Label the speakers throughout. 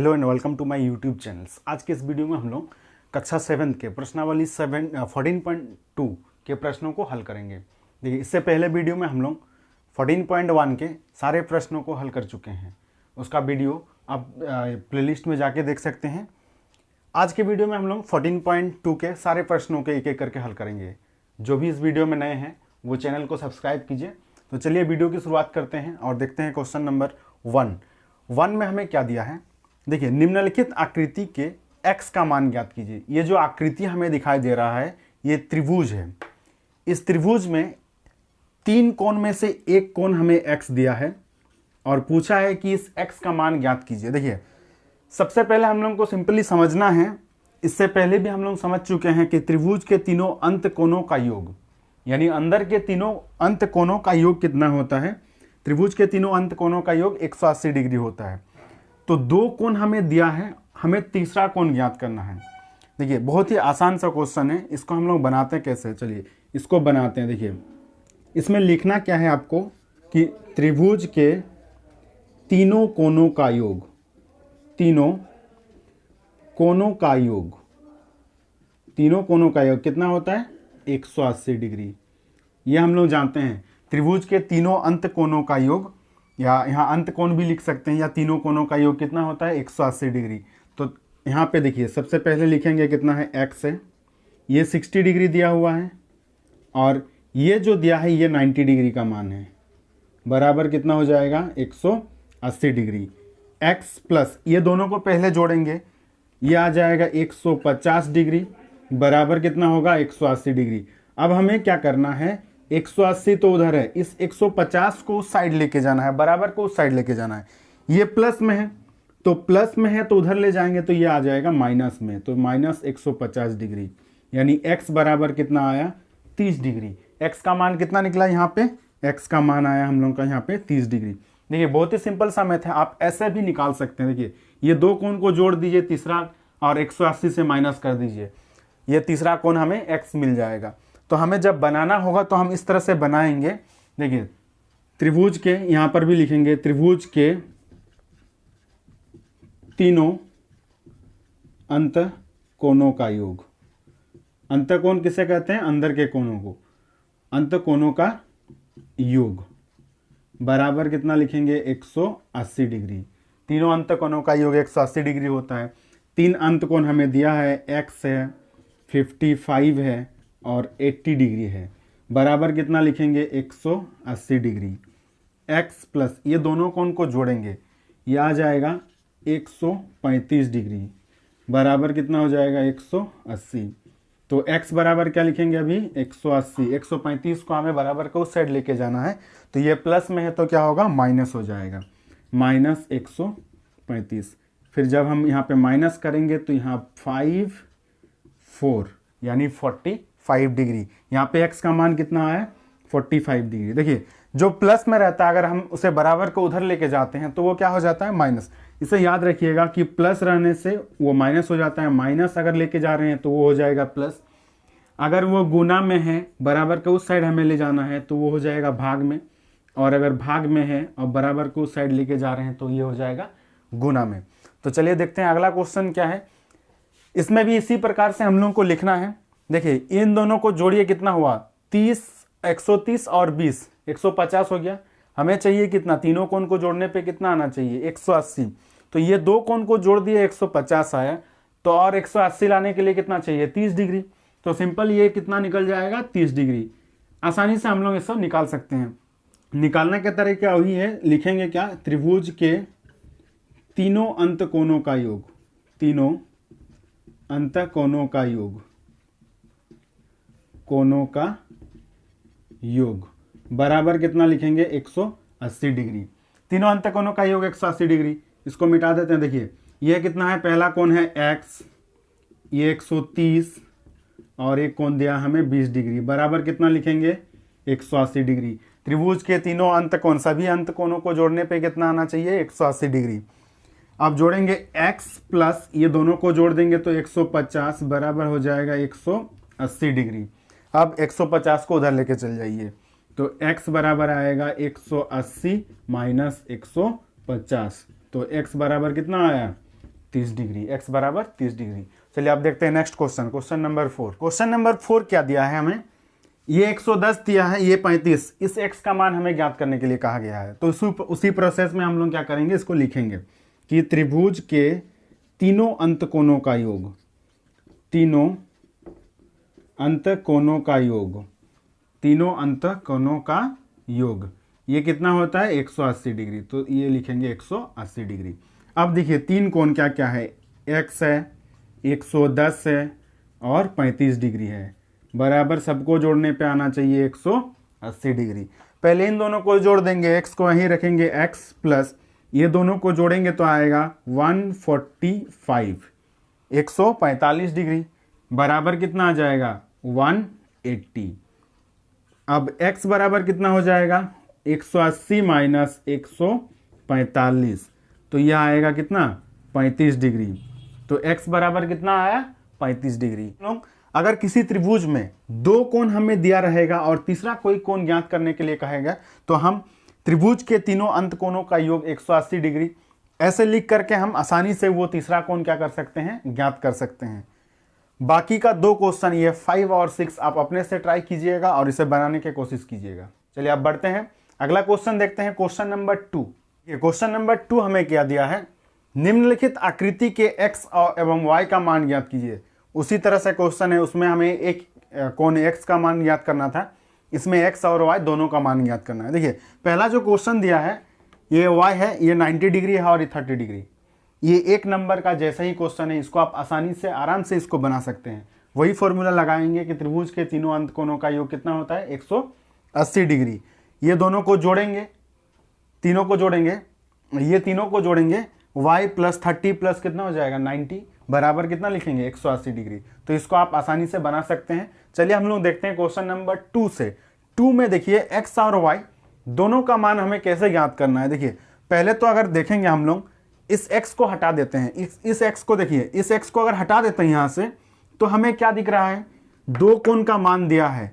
Speaker 1: Hello and welcome to my YouTube channels. आज के इस वीडियो में हम लोग कक्षा 7 के प्रश्नावली 14.2 के प्रश्नों को हल करेंगे। देखिए, इससे पहले वीडियो में हम लोग 14.1 के सारे प्रश्नों को हल कर चुके हैं। उसका वीडियो आप प्लेलिस्ट में जाके देख सकते हैं। आज के वीडियो में हम लोग 14.2 के सारे प्रश्नों के एक एक करके हल करेंगे। जो भी इस वीडियो में नए हैं वो चैनल को सब्सक्राइब कीजिए। तो चलिए वीडियो की शुरुआत करते हैं और देखते हैं क्वेश्चन नंबर 1 में हमें क्या दिया है। देखिए, निम्नलिखित आकृति के x का मान ज्ञात कीजिए। ये जो आकृति हमें दिखाई दे रहा है ये त्रिभुज है। इस त्रिभुज में 3 कोण में से एक कोण हमें x दिया है और पूछा है कि इस x का मान ज्ञात कीजिए। देखिए, सबसे पहले हम लोग को सिंपली समझना है, इससे पहले भी हम लोग समझ चुके हैं कि त्रिभुज के तीनों अंत कोणों का योग, यानी अंदर के तीनों अंत कोणों का योग कितना होता है। त्रिभुज के तीनों अंत कोणों का योग 180 डिग्री होता है। तो 2 कोण हमें दिया है, हमें तीसरा कोण ज्ञात करना है। देखिए, बहुत ही आसान सा क्वेश्चन है। इसको हम लोग बनाते हैं कैसे, चलिए इसको बनाते हैं। देखिए, इसमें लिखना क्या है आपको कि त्रिभुज के तीनों कोणों का योग, तीनों कोणों का योग, तीनों कोणों का योग कितना होता है 180 डिग्री। ये हम लोग जानते हैं। त्रिभुज के तीनों अंत कोणों का योग, या यहाँ अंत कोण भी लिख सकते हैं, या तीनों कोणों का योग कितना होता है 180 डिग्री। तो यहाँ पे देखिए, सबसे पहले लिखेंगे कितना है x है, ये 60 डिग्री दिया हुआ है और ये जो दिया है ये 90 डिग्री का मान है, बराबर कितना हो जाएगा 180 डिग्री। x प्लस ये दोनों को पहले जोड़ेंगे, ये आ जाएगा 150 डिग्री, बराबर कितना होगा 180 डिग्री। अब हमें क्या करना है, 180 तो उधर है, इस 150 को उस साइड लेके जाना है, बराबर को उस साइड लेके जाना है। ये प्लस में है तो प्लस में है तो उधर ले जाएंगे तो ये आ जाएगा माइनस में, तो माइनस 150 डिग्री, यानी x बराबर कितना आया 30 डिग्री। x का मान कितना निकला यहाँ पे, x का मान आया हम लोग का यहाँ पे 30 डिग्री। देखिए, बहुत ही सिंपल सा मैथ है, आप ऐसे भी निकाल सकते हैं। देखिए, ये 2 कोण को जोड़ दीजिए तीसरा, और 180 से माइनस कर दीजिए, ये तीसरा कोण हमें x मिल जाएगा। तो हमें जब बनाना होगा तो हम इस तरह से बनाएंगे। देखिए, त्रिभुज के, यहाँ पर भी लिखेंगे त्रिभुज के तीनों अंत कोणों का योग। अंत कोण किसे कहते हैं, अंदर के कोणों को, अंत कोणों का योग, बराबर कितना लिखेंगे 180 डिग्री। तीनों अंत कोणों का योग 180 डिग्री होता है। 3 अंत कोण हमें दिया है, x है, 55 है और 80 डिग्री है, बराबर कितना लिखेंगे 180 डिग्री। x प्लस ये दोनों कोण को जोड़ेंगे, ये आ जाएगा 135 डिग्री, बराबर कितना हो जाएगा 180। तो x बराबर क्या लिखेंगे अभी 180, 135 को हमें बराबर को उस साइड लेके जाना है, तो ये प्लस में है तो क्या होगा माइनस हो जाएगा, माइनस 135। फिर जब हम यहाँ पे माइनस करेंगे तो यहाँ 4 यानी 45 डिग्री। यहाँ पे x का मान कितना आया 45 डिग्री। देखिए, जो प्लस में रहता है अगर हम उसे बराबर को उधर लेके जाते हैं तो वो क्या हो जाता है माइनस। इसे याद रखिएगा कि प्लस रहने से वो माइनस हो जाता है, माइनस अगर लेके जा रहे हैं तो वो हो जाएगा प्लस। अगर वो गुना में है, बराबर को उस साइड हमें ले जाना है तो वो हो जाएगा भाग में, और अगर भाग में है और बराबर को उस साइड लेके जा रहे हैं तो ये हो जाएगा गुना में। तो चलिए देखते हैं अगला क्वेश्चन क्या है। इसमें भी इसी प्रकार से हम लोग को लिखना है। देखिए, इन दोनों को जोड़िए, कितना हुआ 30, 130 और 20, 150 हो गया। हमें चाहिए कितना, तीनों कोण को जोड़ने पे कितना आना चाहिए 180। तो ये 2 कोण को जोड़ दिए 150 आया, तो और 180 लाने के लिए कितना चाहिए 30 डिग्री। तो सिंपल ये कितना निकल जाएगा 30 डिग्री। आसानी से हम लोग इसको निकाल सकते हैं। निकालने का तरीका वही है, लिखेंगे क्या, त्रिभुज के तीनों अंत कोणों का योग, तीनों अंत कोणों का योग, कोणों का योग, बराबर कितना लिखेंगे 180 डिग्री। तीनों अंत कोणों का योग 180 डिग्री। इसको मिटा देते हैं। देखिए, यह कितना है, पहला कोण है x, ये 130 और एक कोण दिया हमें 20 डिग्री, बराबर कितना लिखेंगे 180 डिग्री। त्रिभुज के तीनों अंत कोण, सभी अंत कोणों को जोड़ने पे कितना आना चाहिए 180 डिग्री। अब जोड़ेंगे x प्लस ये दोनों को जोड़ देंगे तो 150, बराबर हो जाएगा 180 डिग्री। अब 150 को उधर लेके चल जाइए तो x बराबर आएगा 180 माइनस 150, तो x बराबर कितना आया 30 डिग्री, x बराबर 30 डिग्री। चलिए आप देखते हैं next question, question number 4। Question number 4 क्या दिया है हमें, ये 110 दिया है, ये 35, इस x का मान हमें ज्ञात करने के लिए कहा गया है। तो उसी प्रोसेस में हम लोग क्या करेंगे, इसको लिखेंगे कि त्रिभुज के तीनों अंत कोणों का योग, तीनों अंत कोणों का योग, तीनों अंत कोणों का योग, ये कितना होता है 180 डिग्री। तो ये लिखेंगे 180 डिग्री। अब देखिए तीन कोण क्या क्या है, x है, 110 है और 35 डिग्री है, बराबर सबको जोड़ने पे आना चाहिए 180 डिग्री। पहले इन दोनों को जोड़ देंगे, x को वहीं रखेंगे, x प्लस ये दोनों को जोड़ेंगे तो आएगा 145, 145 डिग्री, बराबर कितना आ जाएगा 180। अब x बराबर कितना हो जाएगा 180 माइनस 145, तो यह आएगा कितना 35 डिग्री। तो x बराबर कितना आया 35 डिग्री। लोग अगर किसी त्रिभुज में दो कोण हमें दिया रहेगा और तीसरा कोई कोण ज्ञात करने के लिए कहेगा तो हम त्रिभुज के तीनों अंत कोणों का योग 180 डिग्री ऐसे लिख करके हम आसानी से वो तीसरा कोण क्या कर सकते हैं, ज्ञात कर सकते हैं। बाकी का दो क्वेश्चन ये 5 और 6 आप अपने से ट्राई कीजिएगा और इसे बनाने की कोशिश कीजिएगा। चलिए आप बढ़ते हैं, अगला क्वेश्चन देखते हैं, क्वेश्चन नंबर 2। ये क्वेश्चन नंबर 2 हमें क्या दिया है, निम्नलिखित आकृति के x एवं y का मान ज्ञात कीजिए। उसी तरह से क्वेश्चन है, उसमें हमें एक कोण x का मान ज्ञात करना था, इसमें x और y दोनों का मान ज्ञात करना है। देखिए पहला जो क्वेश्चन दिया है ये y है, ये 90 डिग्री है और ये 30 डिग्री। ये एक नंबर का जैसा ही क्वेश्चन है, इसको आप आसानी से आराम से इसको बना सकते हैं। वही फॉर्मूला लगाएंगे कि त्रिभुज के तीनों अंत कोणों का योग कितना होता है 180 डिग्री। ये दोनों को जोड़ेंगे, तीनों को जोड़ेंगे, ये तीनों को जोड़ेंगे, y प्लस 30 प्लस कितना हो जाएगा 90, बराबर कितना लिखेंगे 180 डिग्री। तो इसको आप आसानी से बना सकते हैं। चलिए हम लोग देखते हैं क्वेश्चन नंबर 2 से। 2 में देखिए x और y दोनों का मान हमें कैसे ज्ञात करना है। देखिए पहले तो अगर देखेंगे हम लोग इस x को हटा देते हैं, इस x को देखिए, इस x को अगर हटा देते हैं यहाँ से तो हमें क्या दिख रहा है, दो कोण का मान दिया है।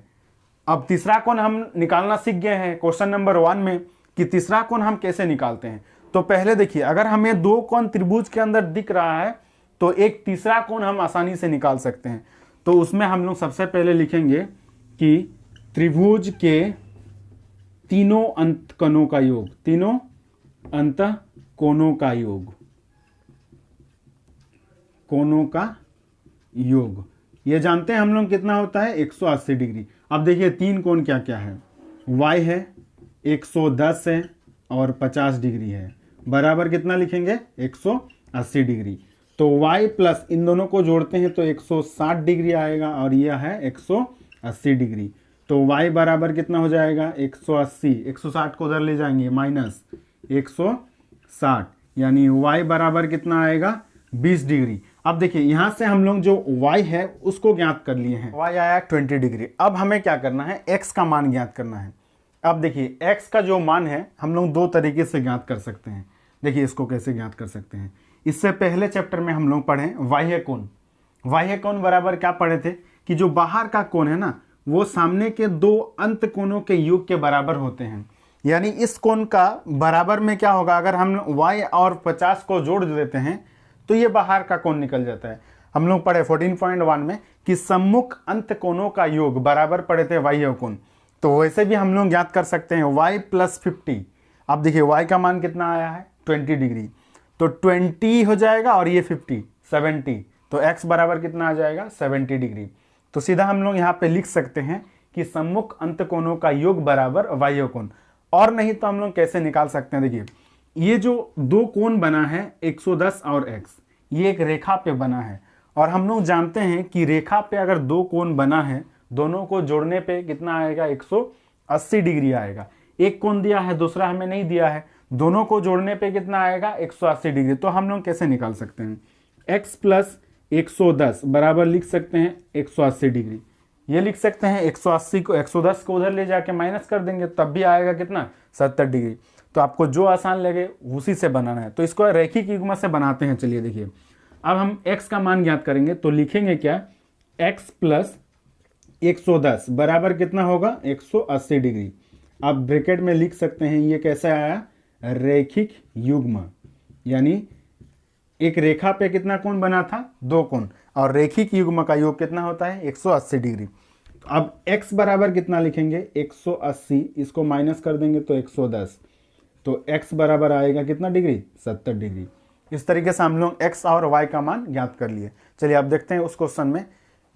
Speaker 1: अब तीसरा कोण हम निकालना सीख गए हैं क्वेश्चन नंबर 1 में कि तीसरा कोण हम कैसे निकालते हैं। तो पहले देखिए अगर हमें दो कोण त्रिभुज के अंदर दिख रहा है तो एक तीसरा कोण हम आसानी से निकाल सकते हैं। तो उसमें हम लोग सबसे पहले लिखेंगे कि त्रिभुज के तीनों अंत कोणों का योग, तीनों अंत कोणों का योग, कोणों का योग, ये जानते हैं हम लोग कितना होता है 180 डिग्री। अब देखिए तीन कोण क्या क्या है, y है, 110 है और 50 डिग्री है, बराबर कितना लिखेंगे 180 डिग्री। तो y प्लस इन दोनों को जोड़ते हैं तो 160 डिग्री आएगा और यह है 180 डिग्री। तो y बराबर कितना हो जाएगा 180, 160 को उधर ले जाएंगे माइनस 160, यानी y बराबर कितना आएगा 20 डिग्री। अब देखिए यहाँ से हम लोग जो y है उसको ज्ञात कर लिए हैं, y आया 20 डिग्री। अब हमें क्या करना है, x का मान ज्ञात करना है। अब देखिए x का जो मान है हम लोग दो तरीके से ज्ञात कर सकते हैं। देखिए इसको कैसे ज्ञात कर सकते हैं, इससे पहले चैप्टर में हम लोग पढ़े बाह्य कोण। बाह्य कोण बराबर क्या पढ़े थे कि जो बाहर का कोण है ना वो सामने के दो अंत कोणों के योग के बराबर होते हैं। यानी इस कोण का बराबर में क्या होगा, अगर हम y और 50 को जोड़ देते हैं तो ये बाहर का कोण निकल जाता है। हम लोग पढ़े 14.1 में कि सम्मुख अंत कोणों का योग बराबर पढ़े थे बाह्य कोण। तो वैसे भी हम लोग ज्ञात कर सकते हैं y प्लस 50। अब देखिए y का मान कितना आया है 20 डिग्री, तो 20 हो जाएगा और ये 50 70, तो x बराबर कितना आ जाएगा 70 डिग्री। तो सीधा हम लोग यहाँ पे लिख सकते हैं कि सम्मुख अंत कोणों का योग बराबर बाह्य कोण। और नहीं तो हम लोग कैसे निकाल सकते हैं, देखिए ये जो दो कोण बना है 110 और x, ये एक रेखा पे बना है और हम लोग जानते हैं कि रेखा पे अगर दो कोण बना है दोनों को जोड़ने पे कितना आएगा 180 डिग्री आएगा। एक कोण दिया है दूसरा हमें नहीं दिया है, दोनों को जोड़ने पे कितना आएगा 180 डिग्री। तो हम लोग कैसे निकाल सकते हैं, x प्लस 110 बराबर लिख सकते हैं 180 डिग्री। ये लिख सकते हैं 180 को 110 को उधर ले जाके माइनस कर देंगे तब भी आएगा कितना 70 डिग्री। तो आपको जो आसान लगे उसी से बनाना है। तो इसको रैखिक युग्म से बनाते हैं। चलिए देखिए अब हम x का मान ज्ञात करेंगे तो लिखेंगे क्या, x प्लस 110 बराबर कितना होगा 180 डिग्री। आप ब्रैकेट में लिख सकते हैं ये कैसा आया, रैखिक युग्म, यानी एक रेखा पे कितना कोण बना था, 2 कोण, और रेखिक युग्म का योग कितना होता है, 180 डिग्री। तो अब x बराबर कितना लिखेंगे, 180, इसको माइनस कर देंगे तो 110, तो x बराबर आएगा कितना डिग्री, 70 डिग्री। इस तरीके से हम लोग x और y का मान ज्ञात कर लिए। चलिए अब देखते हैं उस क्वेश्चन में।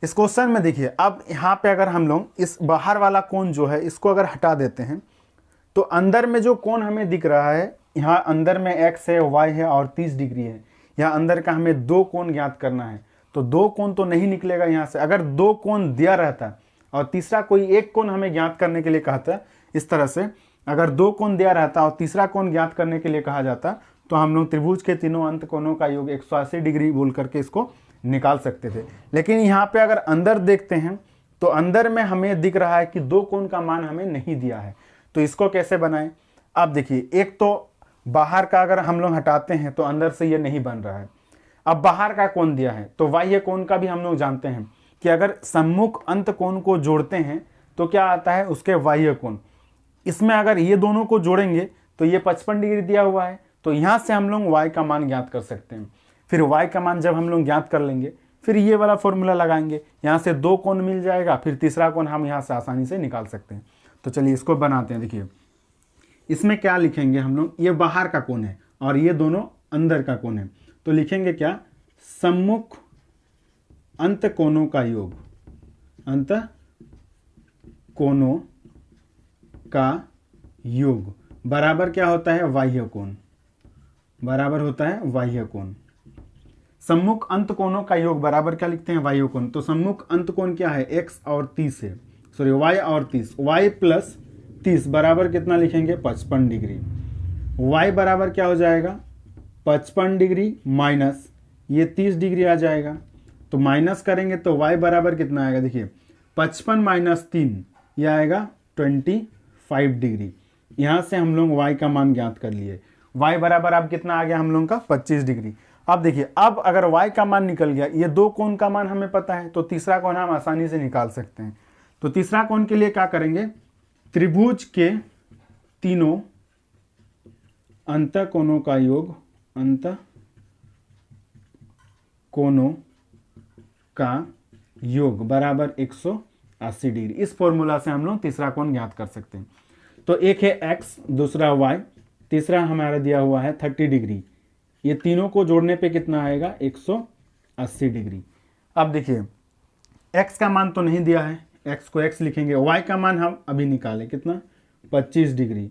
Speaker 1: इस क्वेश्चन में देखिए, अब यहाँ पे अगर हम लोग इस बाहर वाला कोण जो है इसको अगर हटा देते हैं तो अंदर में जो कोण हमें दिख रहा है, यहाँ अंदर में x है, y है और 30 डिग्री है। यहाँ अंदर का हमें 2 कोण ज्ञात करना है, तो 2 कोण तो नहीं निकलेगा यहाँ से। अगर 2 कोण दिया रहता और तीसरा कोई एक कोण हमें ज्ञात करने के लिए कहता, इस तरह से अगर 2 कोण दिया रहता और तीसरा कोण ज्ञात करने के लिए कहा जाता, तो हम लोग त्रिभुज के तीनों अंत कोणों का योग 180 डिग्री बोल करके इसको निकाल सकते थे। लेकिन यहाँ पे अगर अंदर देखते हैं तो अंदर में हमें दिख रहा है कि 2 कोण का मान हमें नहीं दिया है, तो इसको कैसे बनाएं। अब देखिए, एक तो बाहर का अगर हम लोग हटाते हैं तो अंदर से ये नहीं बन रहा है। अब बाहर का कोण दिया है तो बाह्य कोण का भी हम लोग जानते हैं कि अगर सम्मुख अंत कोण को जोड़ते हैं तो क्या आता है, उसके बाह्य कोण। इसमें अगर ये दोनों को जोड़ेंगे तो ये 55 डिग्री दिया हुआ है, तो यहाँ से हम लोग y का मान ज्ञात कर सकते हैं। फिर y का मान जब हम लोग ज्ञात कर लेंगे फिर ये वाला फॉर्मूला लगाएंगे, यहाँ से 2 कोण मिल जाएगा, फिर तीसरा कोण हम यहाँ से आसानी से निकाल सकते हैं। तो चलिए इसको बनाते हैं। देखिए इसमें क्या लिखेंगे हम लोग, ये बाहर का कोण है और ये दोनों अंदर का कोण है, तो लिखेंगे क्या, सम्मुख अंत कोणों का योग, अंत कोणों का योग बराबर क्या होता है, बाह्य कोण, बराबर होता है बाह्य कोण। सम्मुख अंत कोणों का योग बराबर क्या लिखते हैं, बाह्य कोण। तो सम्मुख अंत कोण क्या है, x और 30 है, सॉरी y और 30, y प्लस 30 बराबर कितना लिखेंगे, 55 डिग्री। y बराबर क्या हो जाएगा, 55 डिग्री माइनस ये 30 डिग्री आ जाएगा, तो माइनस करेंगे तो y बराबर कितना आएगा, देखिए 55 माइनस 3 ये आएगा 25 डिग्री। यहाँ से हम लोग y का मान ज्ञात कर लिए। y बराबर अब कितना आ गया हम लोग का, 25 डिग्री। अब देखिए, अब अगर y का मान निकल गया, ये 2 कोण का मान हमें पता है, तो तीसरा कोण हम आसानी से निकाल सकते हैं। तो तीसरा कोण के लिए क्या करेंगे, त्रिभुज के तीनों अंत कोणों का योग, अंत कोणों का योग बराबर 180 डिग्री। इस फॉर्मूला से हम लोग तीसरा कोण ज्ञात कर सकते हैं। तो एक है x, दूसरा y, तीसरा हमारा दिया हुआ है 30 डिग्री। ये तीनों को जोड़ने पे कितना आएगा, 180 डिग्री। अब देखिए x का मान तो नहीं दिया है, x को x लिखेंगे, y का मान हम अभी निकालें, कितना, 25 डिग्री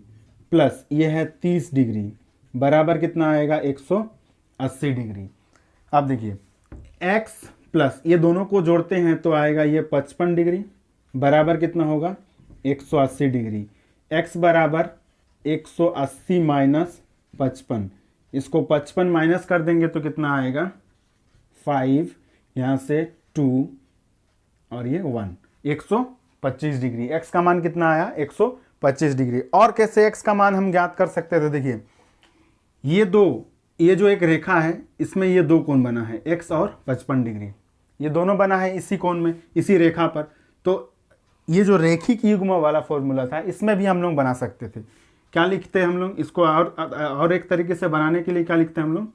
Speaker 1: प्लस ये है 30 डिग्री बराबर कितना आएगा, 180 डिग्री। अब देखिए x प्लस ये दोनों को जोड़ते हैं तो आएगा ये 55 डिग्री बराबर कितना होगा, 180 डिग्री। x बराबर 180 माइनस 55, इसको 55 माइनस कर देंगे तो कितना आएगा, 5, यहाँ से 2 और ये 1, 125 डिग्री। x का मान कितना आया, 125 डिग्री। और कैसे x का मान हम ज्ञात कर सकते थे, देखिए ये जो एक रेखा है इसमें ये 2 कोण बना है, x और 55 डिग्री, ये दोनों बना है इसी कोण में, इसी रेखा पर। तो ये जो रेखिक युग्म वाला फॉर्मूला था इसमें भी हम लोग बना सकते थे। क्या लिखते हैं हम लोग इसको, और एक तरीके से बनाने के लिए क्या लिखते हैं हम लोग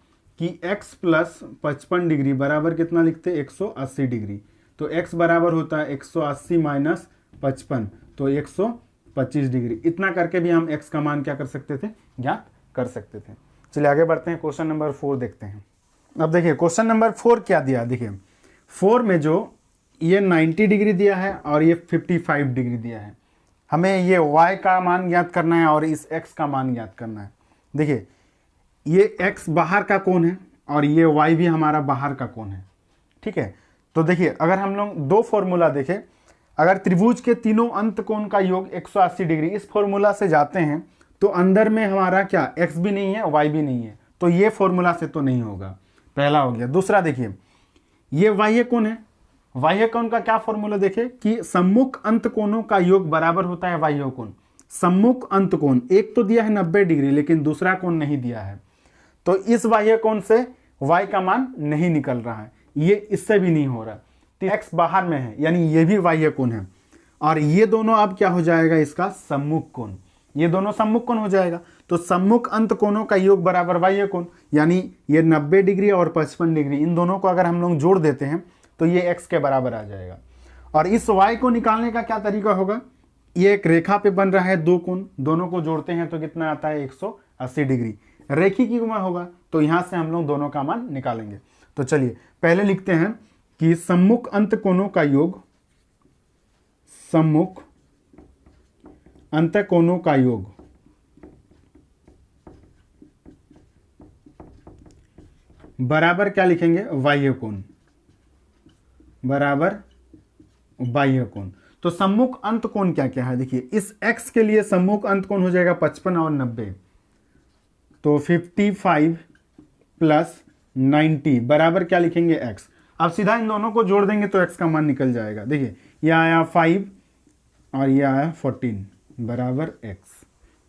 Speaker 1: कि x प्लस 55 डिग्री बराबर कितना लिखते हैं, 180 डिग्री। तो x बराबर होता है 180 माइनस 55, तो 125 डिग्री। इतना करके भी हम x का मान क्या कर सकते थे, ज्ञात कर सकते थे। चलिए आगे बढ़ते हैं, क्वेश्चन नंबर 4 देखते हैं। अब देखिए क्वेश्चन नंबर 4 क्या दिया, देखिए 4 में जो ये 90 डिग्री दिया है और ये 55 डिग्री दिया है, हमें ये y का मान ज्ञात करना है और इस x का मान ज्ञात करना है। देखिए ये x बाहर का कोण है और ये y भी हमारा बाहर का कोण है, ठीक है। तो देखिए अगर हम लोग 2 फॉर्मूला देखें, अगर त्रिभुज के तीनों अंत कोण का योग 180 डिग्री, इस फॉर्मूला से जाते हैं तो अंदर में हमारा क्या, x भी नहीं है y भी नहीं है, तो ये फॉर्मूला से तो नहीं होगा, पहला हो गया। दूसरा देखिए ये बाह्य कोण है, बाह्य कोण का क्या फॉर्मूला देखें कि सम्मुख अंत कोणों का योग बराबर होता है बाह्य कोण। सम्मुख अंत कोण एक तो दिया है 90 डिग्री, लेकिन दूसरा कोण नहीं दिया है, तो इस बाह्य कोण से y का मान नहीं निकल रहा है, ये इससे भी नहीं हो रहा, तो x बाहर में है यानी ये भी बाह्य कोण है, और ये दोनों अब क्या हो जाएगा, इसका सम्मुख कोण, ये दोनों सम्मुख कोण हो जाएगा। तो सम्मुख अंत कोणों का योग बराबर बाह्य कोण, यानी ये 90 डिग्री और 55 डिग्री, इन दोनों को अगर हम लोग जोड़ देते हैं तो ये x के बराबर आ जाएगा। और इस y को निकालने का क्या तरीका होगा, ये एक रेखा पे बन रहा है दो कोण, दोनों को जोड़ते हैं तो कितना आता है 180 डिग्री। रेखिक युग्म होगा तो यहां से हम लोग दोनों का मान निकालेंगे। तो चलिए पहले लिखते हैं कि सम्मुख अंत कोणों का योग, सम्मुख अंत कोणों का योग बराबर क्या लिखेंगे, बाह्य कोण, बराबर बाह्य कोण। तो सम्मुख अंत कोण क्या क्या है, देखिए इस x के लिए सम्मुख अंत कोण हो जाएगा 55 और 90, तो 55 प्लस 90 बराबर क्या लिखेंगे x। अब सीधा इन दोनों को जोड़ देंगे तो x का मान निकल जाएगा। देखिए यह आया 5 और यह आया 14 बराबर x,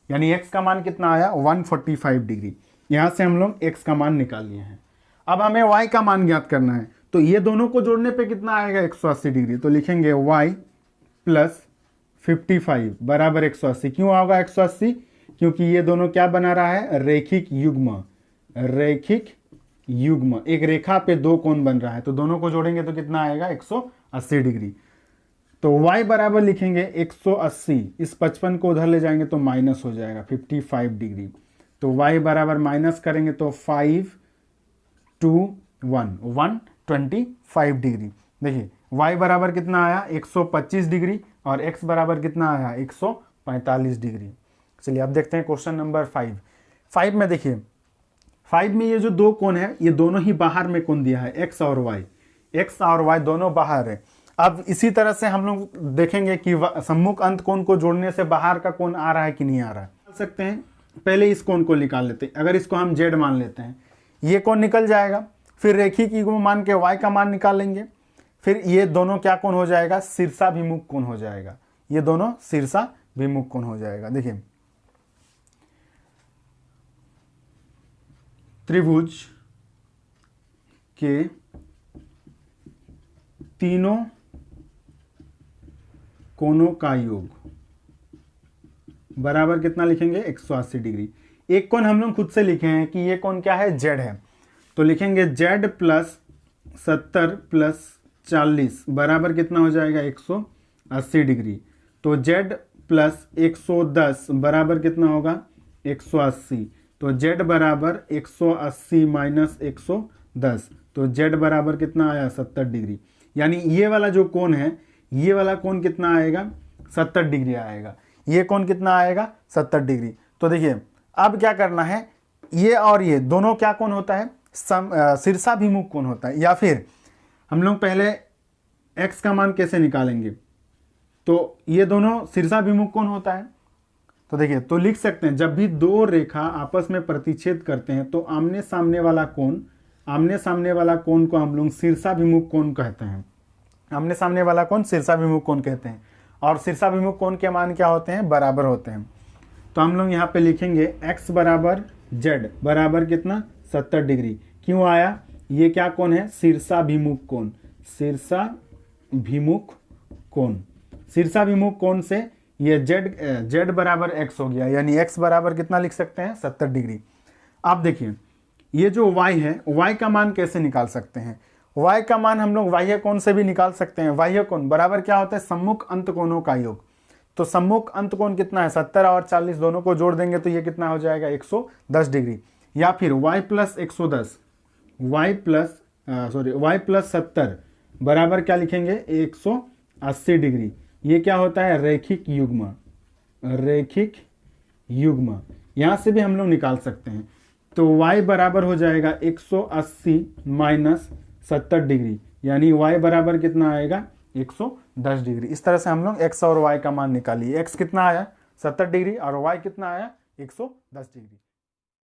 Speaker 1: यानी x का मान कितना आया 145 डिग्री। यहां से हम लोग x का मान निकाल लिए हैं। अब हमें y का मान ज्ञात करना है, तो ये दोनों को जोड़ने पे कितना आएगा 180 डिग्री। तो लिखेंगे y प्लस 55 बराबर 180। क्यों होगा 180, क्योंकि ये दोनों क्या बना रहा है, रेखिक युग्म, रेखिक युग्म, एक रेखा पे दो कोण बन रहा है, तो दोनों को जोड़ेंगे तो कितना आएगा 180 डिग्री। तो y बराबर लिखेंगे 180, इस 55 को उधर ले जाएंगे तो माइनस हो जाएगा 55 डिग्री। तो y बराबर माइनस करेंगे तो 5 2 1 125 डिग्री। देखिए y बराबर कितना आया 125 डिग्री और x बराबर कितना आया 145 डिग्री। चलिए अब देखते हैं क्वेश्चन नंबर 5 में। देखिए 5 में ये जो दो कोण है ये दोनों ही बाहर में कोण दिया है, x और y दोनों बाहर है। अब इसी तरह से हम लोग देखेंगे कि सम्मुख अंत कोण को जोड़ने से बाहर का कोण आ रहा है कि नहीं आ रहा है। निकाल सकते हैं, पहले इस कोण को निकाल लेते हैं। अगर इसको हम z मान लेते हैं, ये कोण निकल जाएगा, फिर रेखिक युग्म मान के y का मान निकाल लेंगे, फिर ये दोनों क्या कोण हो जाएगा, शीर्षाभिमुख कोण हो जाएगा, ये दोनों शीर्षाभिमुख कोण हो जाएगा। देखिए त्रिभुज के तीनों कोणों का योग बराबर कितना लिखेंगे 180 डिग्री। एक कोण हम लोग खुद से लिखे हैं कि ये कोण क्या है, z है, तो लिखेंगे z प्लस 70 प्लस 40 बराबर कितना हो जाएगा 180 डिग्री। तो z प्लस 110 बराबर कितना होगा 180, तो z बराबर 180 माइनस 110, तो z बराबर कितना आया 70 डिग्री। यानी ये वाला जो कोण है, ये वाला कोण कितना आएगा 70 डिग्री आएगा, ये कोण कितना आएगा 70 डिग्री। तो देखिए अब क्या करना है, ये और ये दोनों क्या कोण होता है, शीर्षाभिमुख कोण होता है। या फिर हम लोग पहले x का मान कैसे निकालेंगे, तो ये दोनों शीर्षाभिमुख कोण होता है। तो देखिए तो लिख सकते हैं, जब भी दो रेखा आपस में प्रतिच्छेद करते हैं तो आमने सामने वाला कोण को हम लोग शीर्षाभिमुख कोण कहते हैं। आमने सामने वाला कोण शीर्षाभिमुख कोण कहते हैं, और शीर्षाभिमुख कोण के मान क्या होते हैं, बराबर होते हैं। तो हम लोग यहाँ पे लिखेंगे x बराबर z बराबर कितना 70 डिग्री। क्यों आया, ये क्या कोण है, शीर्षाभिमुख कोण, शीर्षाभिमुख कोण। शीर्षाभिमुख कोण से ये z बराबर x हो गया, यानी x बराबर कितना लिख सकते हैं 70 डिग्री। आप देखिए ये जो y है, y का मान कैसे निकाल सकते हैं, y का मान हम लोग बाह्य कोण से भी निकाल सकते हैं। बाह्य कोण बराबर क्या होता है, सम्मुख अंत कोणों का योग। तो सम्मुख अंत कोण कितना है 70 और 40, दोनों को जोड़ देंगे तो ये कितना हो जाएगा 110 डिग्री। या फिर y प्लस 110 y प्लस 70 बराबर क्या लिखेंगे 180 डिग्री। ये क्या होता है, रेखिक युग्म, रेखिक युग्म। यहां से भी हम लोग निकाल सकते हैं। तो y बराबर हो जाएगा 180 माइनस 70 डिग्री, यानी y बराबर कितना आएगा 110 डिग्री। इस तरह से हम लोग x और y का मान निकालिए। x कितना आया 70 डिग्री और y कितना आया 110 डिग्री।